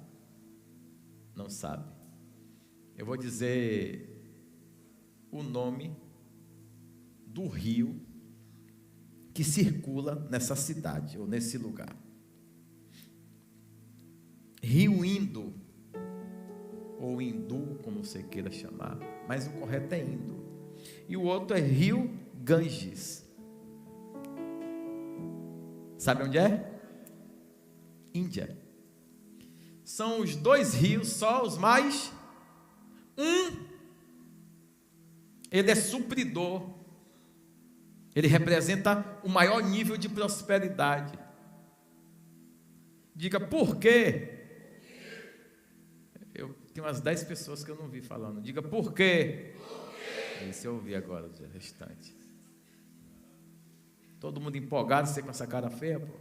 Não sabe. Eu vou dizer o nome do rio que circula nessa cidade, ou nesse lugar. Rio Indo, ou Hindu, como você queira chamar, mas o correto é Indo. E o outro é Rio Ganges. Sabe onde é? Índia. São os 2 rios, só os mais. Ele é supridor. Ele representa o maior nível de prosperidade. Diga, por quê? Eu tenho umas 10 pessoas que eu não vi falando. Diga, por quê? Esse eu ouvi agora, o restante. Todo mundo empolgado, você com essa cara feia, pô.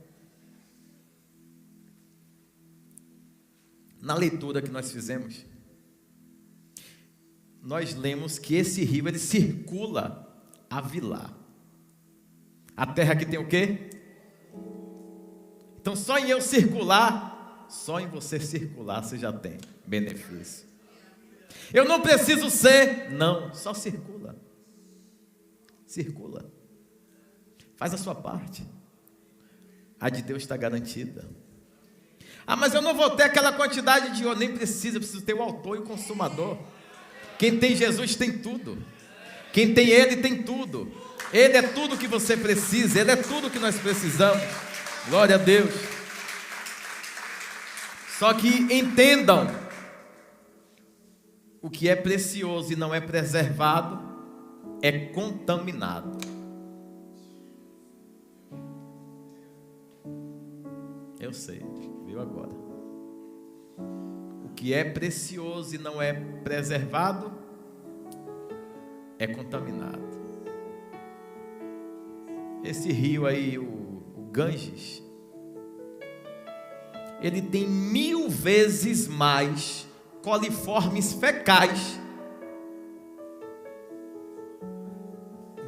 Na leitura que nós fizemos, nós lemos que esse rio, ele circula a Vilar. A terra que tem o quê? Então só em eu circular, só em você circular, você já tem benefício. Eu não preciso ser, não, só circula. Circula. Faz a sua parte. A de Deus está garantida. Ah, mas eu não vou ter aquela quantidade de ouro. Nem precisa, preciso ter o autor e o consumador. Quem tem Jesus tem tudo. Quem tem Ele tem tudo. Ele é tudo que você precisa. Ele é tudo que nós precisamos. Glória a Deus. Só que entendam: o que é precioso e não é preservado é contaminado. Eu sei, viu agora. O que é precioso e não é preservado é contaminado. Esse rio aí, o Ganges, ele tem 1000 vezes mais coliformes fecais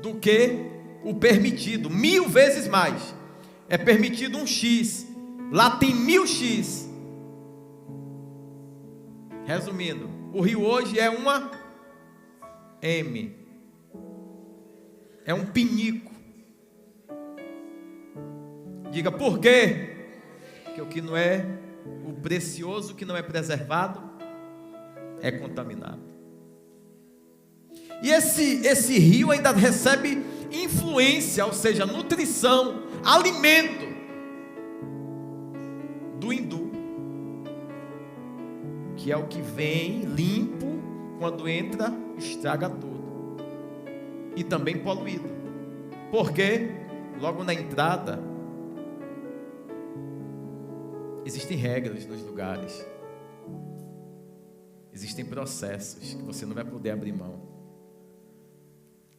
do que o permitido. 1000 vezes mais. É permitido um X, lá tem 1000x. Resumindo, o rio hoje é uma M, é um pinico. Diga por quê? Porque o que não é, o precioso que não é preservado é contaminado. E esse rio ainda recebe influência, ou seja, nutrição, alimento do hindu, que é o que vem limpo, quando entra, estraga tudo, e também poluído. Porque logo na entrada existem regras nos lugares, existem processos que você não vai poder abrir mão.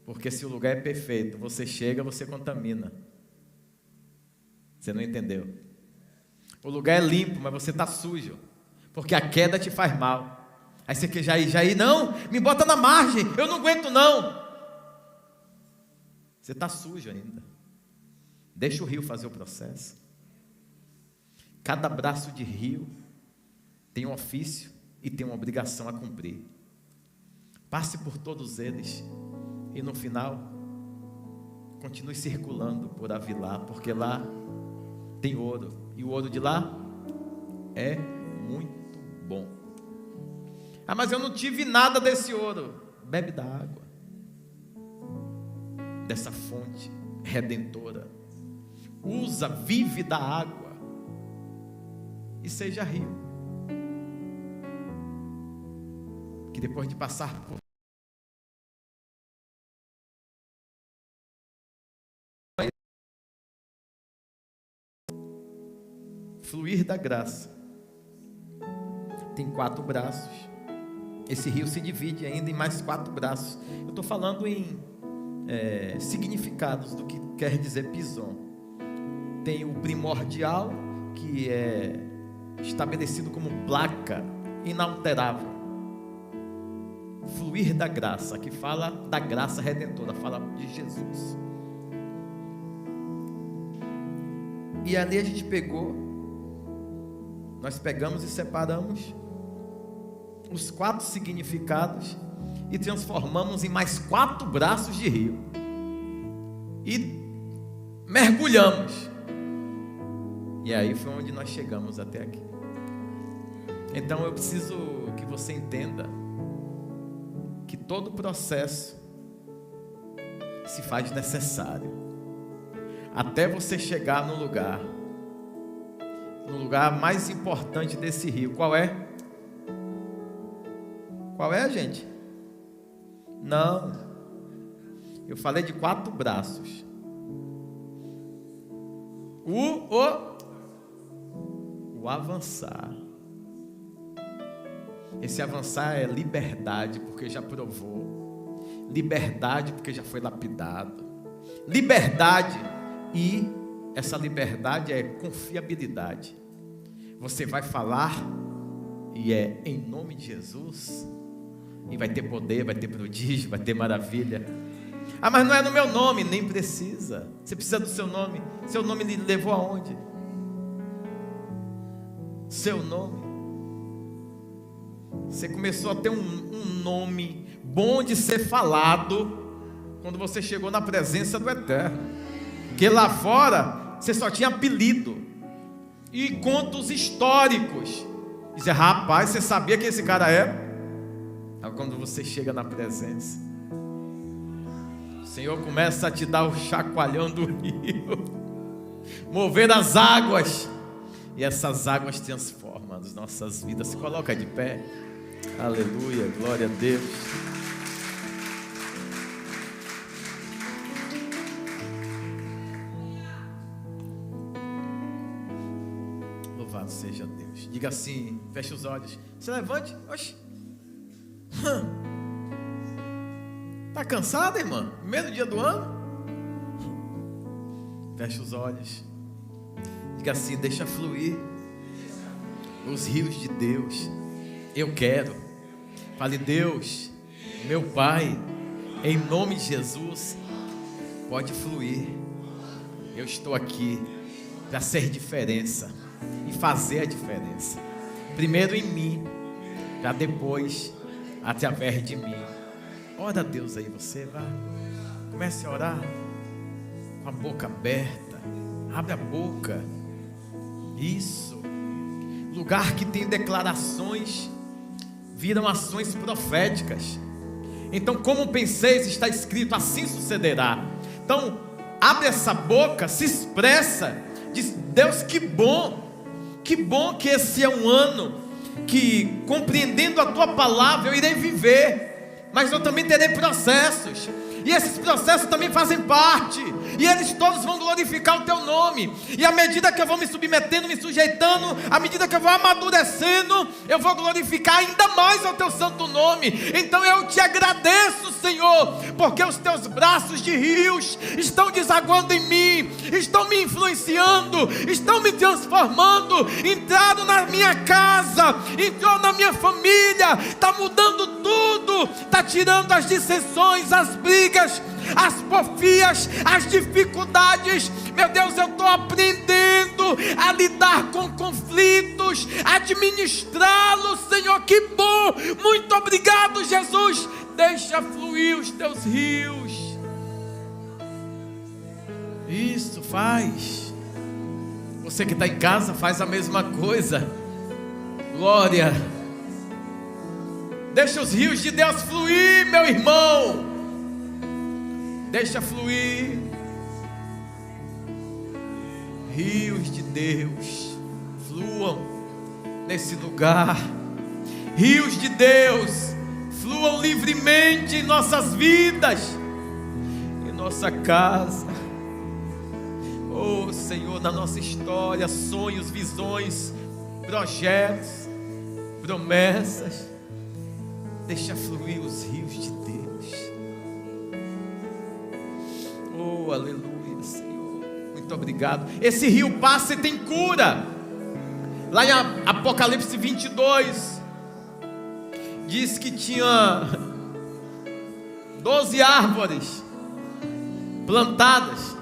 Porque se o lugar é perfeito, você chega, você contamina. Você não entendeu? O lugar é limpo, mas você está sujo, porque a queda te faz mal. Aí você quer já ir, não, me bota na margem, eu não aguento não. Você está sujo ainda. Deixa o rio fazer o processo. Cada braço de rio tem um ofício e tem uma obrigação a cumprir. Passe por todos eles e no final continue circulando por Avilá, porque lá tem ouro, e o ouro de lá é muito bom. Ah, mas eu não tive nada desse ouro. Bebe da água, dessa fonte redentora. Vive da água e seja rio, que depois de passar por fluir da graça, tem 4 braços. Esse rio se divide ainda em mais 4 braços. Eu estou falando em significados do que quer dizer Pison. Tem o primordial, que é estabelecido como placa inalterável. Fluir da graça, que fala da graça redentora, fala de Jesus. E ali a gente nós pegamos e separamos os 4 significados e transformamos em mais 4 braços de rio e mergulhamos, e aí foi onde nós chegamos até aqui. Então eu preciso que você entenda que todo processo se faz necessário até você chegar no lugar mais importante desse rio. Qual é? Qual é, gente? Não, eu falei de 4 braços. O avançar. Esse avançar é liberdade, porque já provou. Liberdade, porque já foi lapidado. Liberdade, e essa liberdade é confiabilidade. Você vai falar e é em nome de Jesus, e vai ter poder, vai ter prodígio, vai ter maravilha. Ah, mas não é no meu nome. Nem precisa. Você precisa do seu nome. Seu nome lhe levou aonde? Seu nome. Você começou a ter um nome bom de ser falado quando você chegou na presença do Eterno. Porque lá fora você só tinha apelido e contos históricos. Dizer, rapaz, você sabia quem esse cara é? Quando você chega na presença, o Senhor começa a te dar o chacoalhão do rio, mover as águas, e essas águas transformam as nossas vidas. Se coloca de pé. Aleluia, glória a Deus. Louvado seja Deus. Diga assim, feche os olhos. Se levante. Oxi. Está cansada, irmã? Primeiro dia do ano? Feche os olhos. Diga assim, deixa fluir os rios de Deus. Eu quero. Fale, Deus, meu Pai, em nome de Jesus, pode fluir. Eu estou aqui para ser diferença e fazer a diferença. Primeiro em mim, para depois através de mim. Ora a Deus aí, você vai. Comece a orar com a boca aberta. Abre a boca. Isso. Lugar que tem declarações viram ações proféticas. Então, como penseis, está escrito, assim sucederá. Então, abre essa boca, se expressa. Diz, Deus, que bom que esse é um ano que, compreendendo a tua palavra, eu irei viver, mas eu também terei processos, e esses processos também fazem parte, e eles todos vão glorificar o teu nome, e à medida que eu vou me submetendo, me sujeitando, à medida que eu vou amadurecendo, eu vou glorificar ainda mais ao teu santo nome. Então eu te agradeço, Senhor, porque os teus braços de rios estão desaguando em mim, estão me influenciando, estão me transformando, entraram na minha casa, entrou na minha família, está mudando tudo, está tirando as dissensões, as brigas, as porfias, as dificuldades. Meu Deus, eu estou aprendendo a lidar com conflitos, administrá-los, Senhor. Que bom, muito obrigado, Jesus. Deixa fluir os teus rios. Isso, faz. Você que está em casa, faz a mesma coisa. Glória. Deixa os rios de Deus fluir, meu irmão. Deixa fluir. Rios de Deus fluam nesse lugar. Rios de Deus fluam livremente em nossas vidas, em nossa casa. Oh Senhor, na nossa história, sonhos, visões, projetos, promessas. Deixa fluir os rios de Deus. Oh, aleluia, Senhor. Muito obrigado. Esse rio passa e tem cura. Lá em Apocalipse 22, diz que tinha 12 árvores plantadas.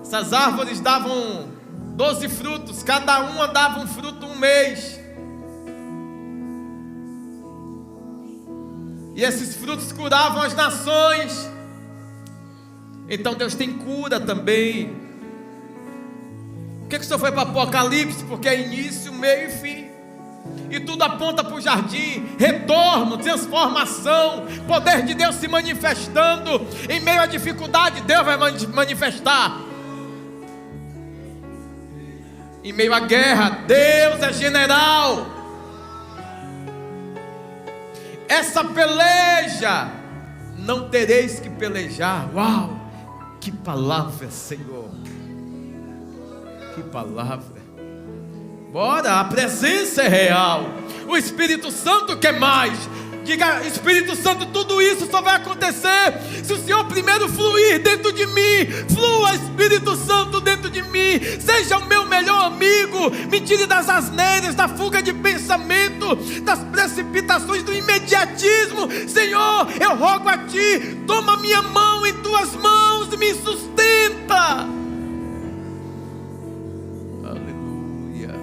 Essas árvores davam 12 frutos. Cada uma dava um fruto um mês. E esses frutos curavam as nações. Então Deus tem cura também. Por que o Senhor foi para Apocalipse? Porque é início, meio e fim. E tudo aponta para o jardim. Retorno, transformação, poder de Deus se manifestando. Em meio à dificuldade, Deus vai manifestar. Em meio à guerra, Deus é general. Essa peleja não tereis que pelejar. Uau, que palavra, Senhor. Que palavra. Bora, a presença é real. O Espírito Santo quer mais. Diga, Espírito Santo, tudo isso só vai acontecer se o Senhor primeiro fluir dentro de mim. Flua, Espírito Santo, dentro de mim. Seja o meu melhor amigo. Me tire das asneiras, da fuga de pensamento, das precipitações do imediatismo. Senhor, eu rogo a Ti, toma minha mão em Tuas mãos e me sustenta. Aleluia.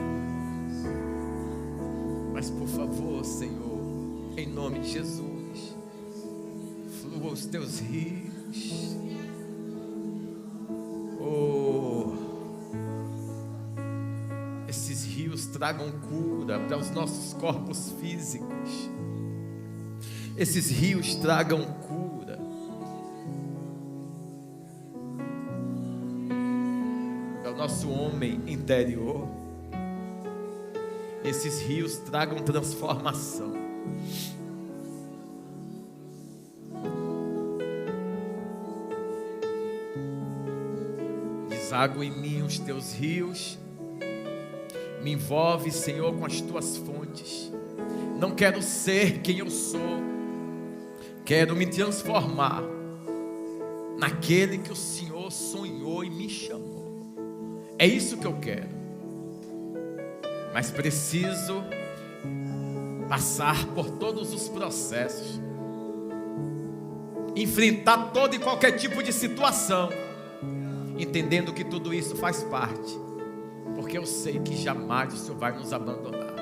Mas por favor, Senhor, em nome de Jesus, flua os teus rios. Oh, esses rios tragam cura para os nossos corpos físicos. Esses rios tragam cura para o nosso homem interior. Esses rios tragam transformação. Deságua em mim os teus rios, Me envolve, Senhor, com as tuas fontes. Não quero ser quem eu sou. Quero me transformar naquele que o Senhor sonhou e me chamou. É isso que eu quero. Mas preciso passar por todos os processos, enfrentar todo e qualquer tipo de situação, entendendo que tudo isso faz parte, porque eu sei que jamais o Senhor vai nos abandonar.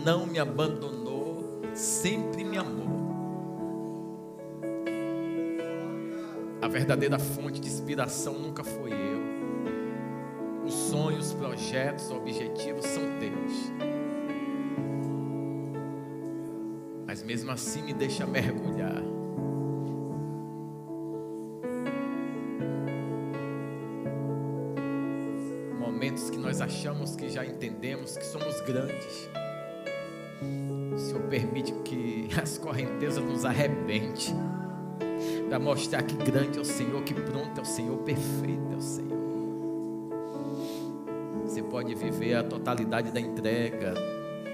Não me abandonou, sempre me amou. A verdadeira fonte de inspiração nunca foi eu. Os sonhos, projetos, objetivos são teus. Mas mesmo assim me deixa mergulhar. Momentos que nós achamos que já entendemos que somos grandes. O Senhor permite que as correntezas nos arrebentem, para mostrar que grande é o Senhor, que pronto é o Senhor, perfeito é o Senhor. Você pode viver a totalidade da entrega,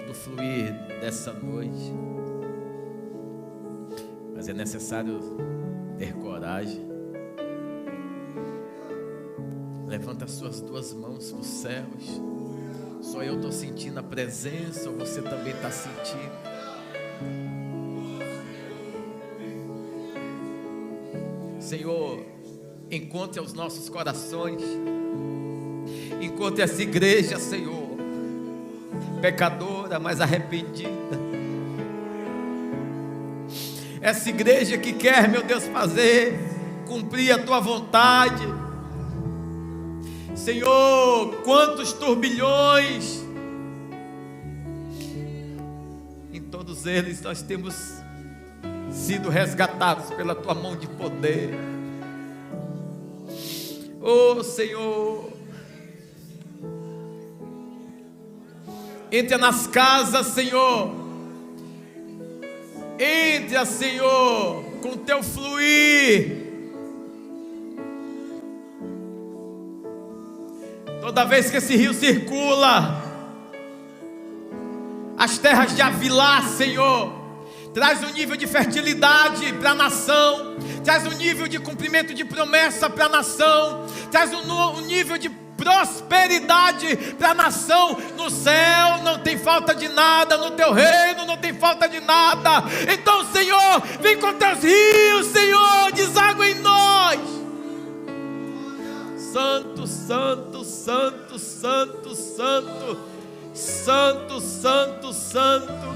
do fluir dessa noite, mas é necessário ter coragem. Levanta as suas duas mãos para os céus. Só eu estou sentindo a presença, ou você também está sentindo? Senhor, encontre os nossos corações, encontre essa igreja, Senhor, pecadora, mas arrependida. Essa igreja que quer, meu Deus, cumprir a Tua vontade. Senhor, quantos turbilhões, em todos eles nós temos sido resgatados pela Tua mão de poder. Oh Senhor, entra nas casas, Senhor, entra, Senhor, com Teu fluir. Toda vez que esse rio circula, as terras de Avilá, Senhor, traz um nível de fertilidade para a nação, traz um nível de cumprimento de promessa para a nação, traz um nível de prosperidade para a nação. No céu não tem falta de nada, no Teu reino não tem falta de nada. Então, Senhor, vem com Teus rios, Senhor, deságua em nós. Santo, santo, santo, santo, santo, santo, santo, santo.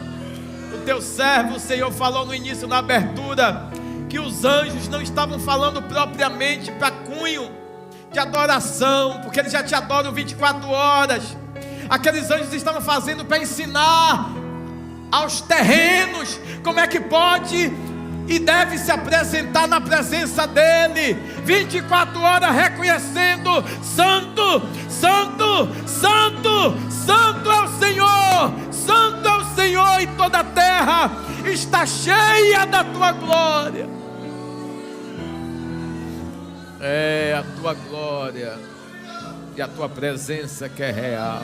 O Teu servo, Senhor, falou no início, na abertura, que os anjos não estavam falando propriamente para cunho de adoração, porque eles já te adoram 24 horas. Aqueles anjos estavam fazendo para ensinar aos terrenos como é que pode e deve se apresentar na presença dEle, 24 horas reconhecendo: Santo, Santo, Santo, Santo é o Senhor, Santo é o Senhor, e toda a terra está cheia da Tua glória. É a Tua glória e a Tua presença que é real.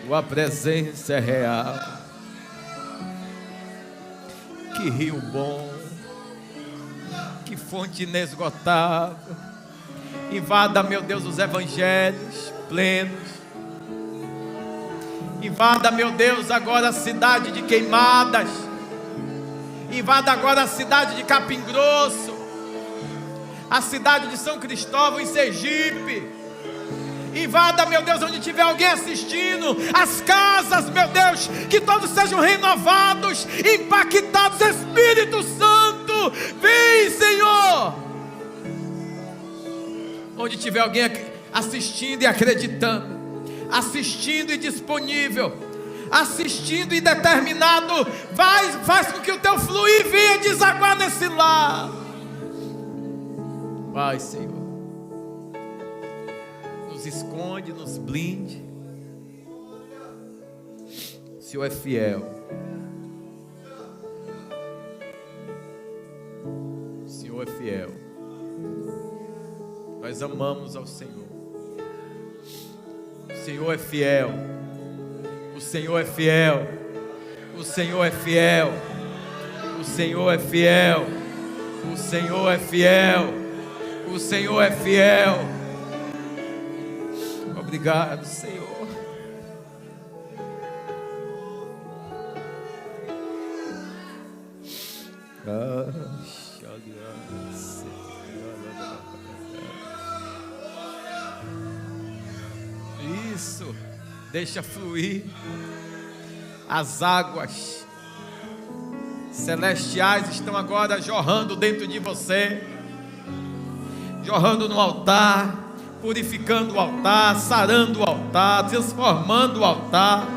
Tua presença é real. Que rio bom, que fonte inesgotável. Invada, meu Deus, os evangelhos plenos. Invada, meu Deus, agora a cidade de Queimadas. Invada agora a cidade de Capim Grosso, a cidade de São Cristóvão, em Sergipe. Invada, meu Deus, onde tiver alguém assistindo, as casas, meu Deus, que todos sejam renovados, impactados. Espírito Santo, vem, Senhor. Onde tiver alguém assistindo e acreditando, assistindo e disponível, assistindo e determinado, faz com que o Teu fluir venha desaguar nesse lar. Vai, Senhor, nos esconde, nos blinde. O Senhor é fiel. O Senhor é fiel. Nós amamos ao Senhor. Senhor é fiel. O Senhor é fiel. O Senhor é fiel. O Senhor é fiel. O Senhor é fiel. O Senhor é fiel. Obrigado, Senhor. Isso, deixa fluir. As águas celestiais estão agora jorrando dentro de você, jorrando no altar, purificando o altar, sarando o altar, transformando o altar.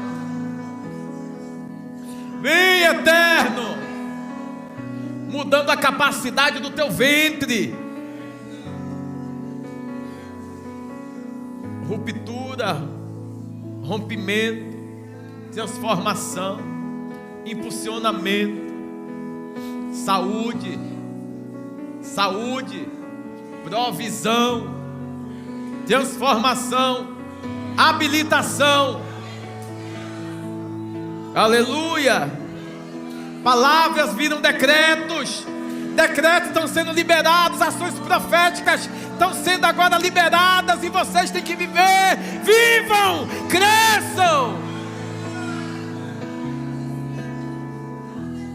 Vem, Eterno, mudando a capacidade do teu ventre. Ruptura, rompimento, transformação, impulsionamento, saúde, provisão, transformação, habilitação. Aleluia. Palavras viram decretos. Decretos estão sendo liberados. Ações proféticas estão sendo agora liberadas. E vocês têm que viver. Vivam, cresçam.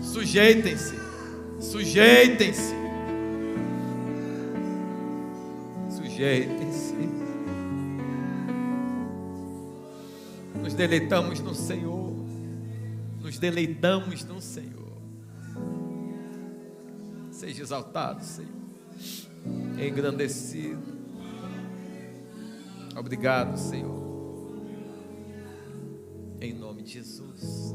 Sujeitem-se. Sujeitem-se. Sujeitem-se. Nos deleitamos no Senhor. Nos deleitamos no Senhor. Seja exaltado, Senhor. Engrandecido. Obrigado, Senhor. Em nome de Jesus.